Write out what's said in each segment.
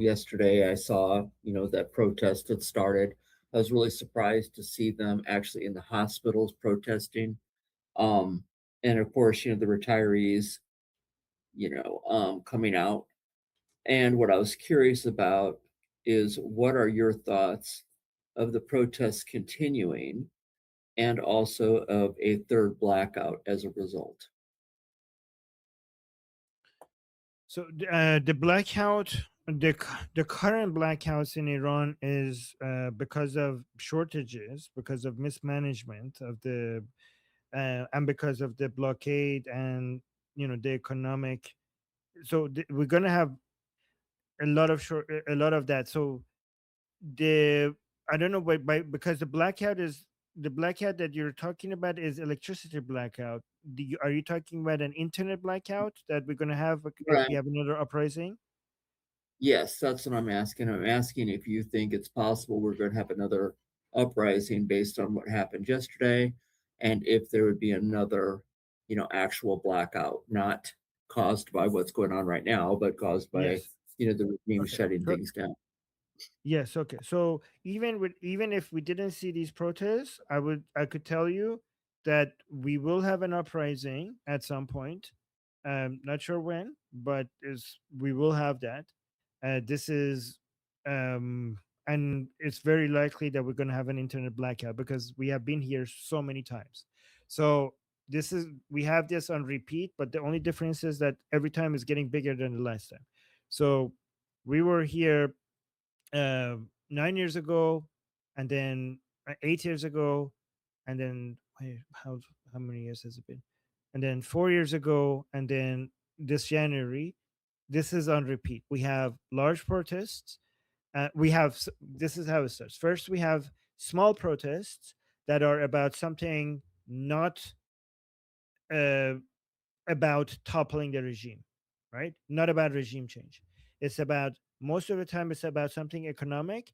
yesterday I saw, that protest had started. I was really surprised to see them actually in the hospitals protesting. Um, and of course, the retirees, coming out. And what I was curious about is what are your thoughts of the protests continuing and also of a third blackout as a result? So the blackout, the current blackouts in Iran is because of shortages, because of mismanagement of the, and because of the blockade and the economic. So we're gonna have a lot of that. So the I don't know, because the blackout that you're talking about is electricity blackout. Are you talking about an internet blackout that we're gonna have if Right. we have another uprising? Yes, that's what I'm asking. I'm asking if you think it's possible we're going to have another uprising based on what happened yesterday, and if there would be another, actual blackout, not caused by what's going on right now, but caused by, Yes. the regime Okay. shutting things down. Yes, okay. So even if we didn't see these protests, I could tell you that we will have an uprising at some point. Not sure when, but is we will have that. This is and it's very likely that we're going to have an internet blackout because we have been here so many times. So we have this on repeat, but the only difference is that every time is getting bigger than the last time. So we were here 9 years ago, and then 8 years ago, and then wait, how many years has it been? And then 4 years ago, and then this January. This is on repeat. We have large protests. This is how it starts. First, we have small protests that are about something not uh, about toppling the regime, right? Not about regime change. It's about most of the time it's about something economic.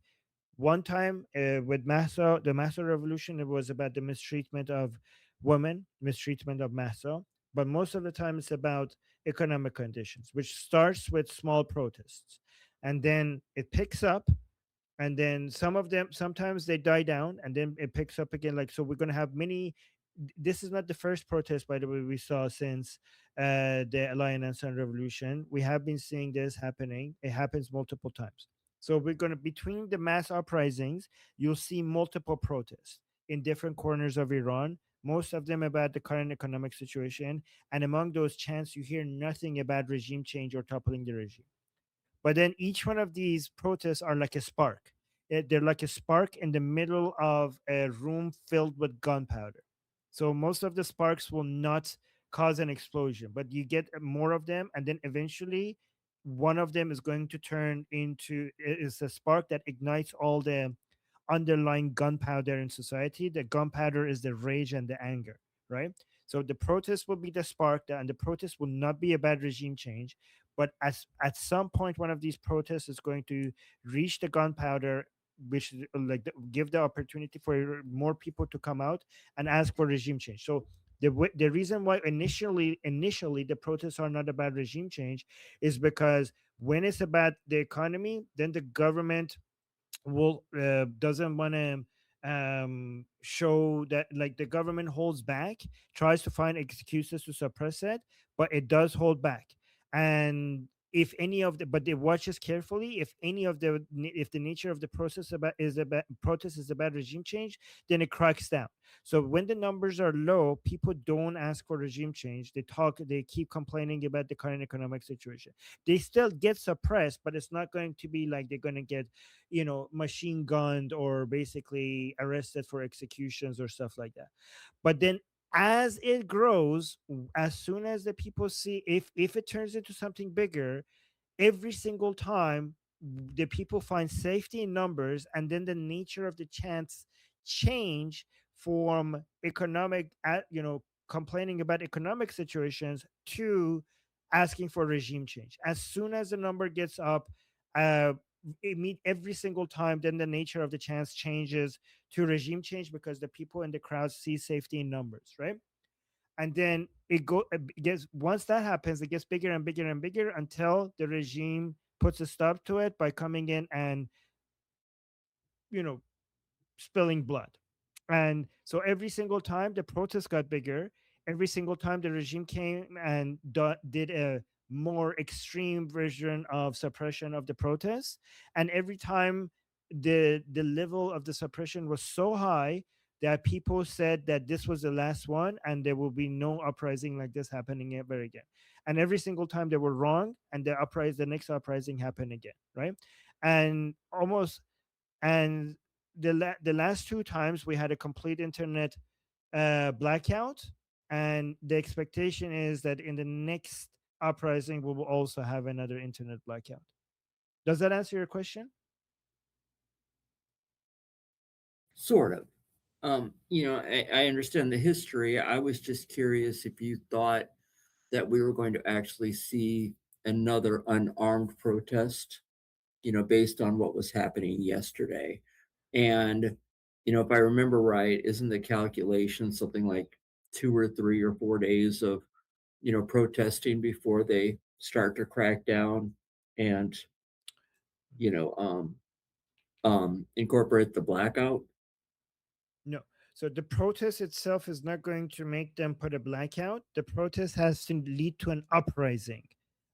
One time with the Massa Revolution, it was about the mistreatment of women, mistreatment of Massa. But most of the time, it's about economic conditions, which starts with small protests, and then it picks up, and then some of them sometimes they die down, and then it picks up again. Like so, we're going to have many. This is not the first protest, by the way, we saw since the Alliance and Revolution. We have been seeing this happening. It happens multiple times. So we're going to between the mass uprisings, you'll see multiple protests in different corners of Iran. Most of them about the current economic situation, and among those chants, you hear nothing about regime change or toppling the regime. But then each one of these protests are like a spark. They're like a spark in the middle of a room filled with gunpowder. So most of the sparks will not cause an explosion, but you get more of them, and then eventually one of them is going to turn into is a spark that ignites all the underlying gunpowder in society. The gunpowder is the rage and the anger, right? So the protest will be the spark, and the protest will not be about regime change, but as at some point one of these protests is going to reach the gunpowder, which give the opportunity for more people to come out and ask for regime change. So the reason why initially the protests are not about regime change is because when it's about the economy, then the government will doesn't want to show that, like, the government holds back, tries to find excuses to suppress it, but it does hold back. And if any of the but they watches carefully, if the nature of the process about protest is about regime change, then it cracks down. So when the numbers are low, people don't ask for regime change. They keep complaining about the current economic situation. They still get suppressed, but it's not going to be like they're going to get machine gunned or basically arrested for executions or stuff like that. But then as it grows, as soon as the people see, if it turns into something bigger, every single time the people find safety in numbers, and then the nature of the chants change from complaining about economic situations to asking for regime change. As soon as the number gets up, uh every single time, then the nature of the chants changes to regime change, because the people in the crowd see safety in numbers, right? And then it gets once that happens, it gets bigger and bigger and bigger until the regime puts a stop to it by coming in and, you know, spilling blood. And so every single time the protest got bigger, every single time the regime came and did a more extreme version of suppression of the protests, and every time the level of the suppression was so high that people said that this was the last one and there will be no uprising like this happening ever again. And every single time they were wrong, and the next uprising happened again, right? And almost and the last two times we had a complete internet blackout, and the expectation is that in the next uprising we will also have another internet blackout. Does that answer your question? Sort of. I understand the history. I was just curious if you thought that we were going to actually see another unarmed protest, based on what was happening yesterday. And, if I remember right, isn't the calculation something like 2 or 3 or 4 days of, protesting before they start to crack down and, you know, um, incorporate the blackout? No. So the protest itself is not going to make them put a blackout. The protest has to lead to an uprising.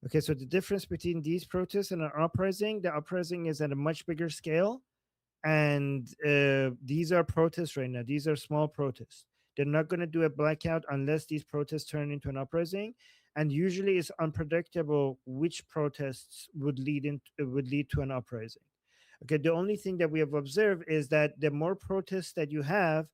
Okay, so the difference between these protests and an uprising, the uprising is at a much bigger scale, and these are protests right now. These are small protests. They're not going to do a blackout unless these protests turn into an uprising, and usually it's unpredictable which protests would lead to an uprising. Okay, the only thing that we have observed is that the more protests that you have,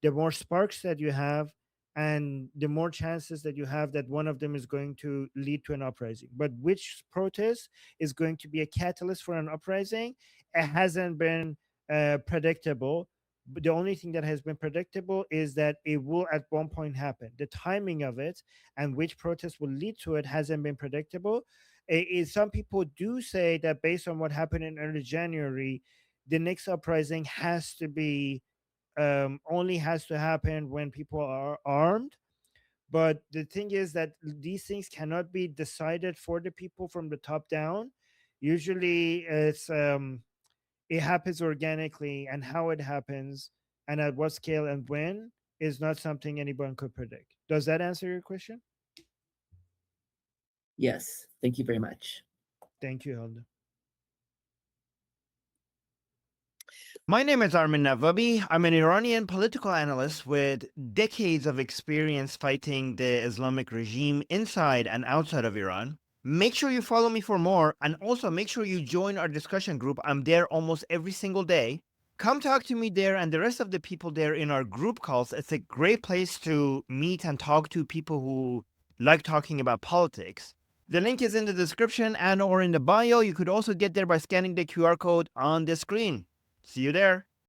the more sparks that you have, and the more chances that you have that one of them is going to lead to an uprising. But which protest is going to be a catalyst for an uprising, it hasn't been predictable. But the only thing that has been predictable is that it will at one point happen. The timing of it and which protest will lead to it hasn't been predictable. Some people do say that based on what happened in early January, the next uprising has to be only has to happen when people are armed. But the thing is that these things cannot be decided for the people from the top down. Usually, it happens organically, and how it happens and at what scale and when is not something anyone could predict. Does that answer your question? Yes. Thank you very much. Thank you, Helda. My name is Armin Navabi. I'm an Iranian political analyst with decades of experience fighting the Islamic regime inside and outside of Iran. Make sure you follow me for more, and also make sure you join our discussion group. I'm there almost every single day. Come talk to me there and the rest of the people there in our group calls. It's a great place to meet and talk to people who like talking about politics. The link is in the description and or in the bio. You could also get there by scanning the QR code on the screen. See you there.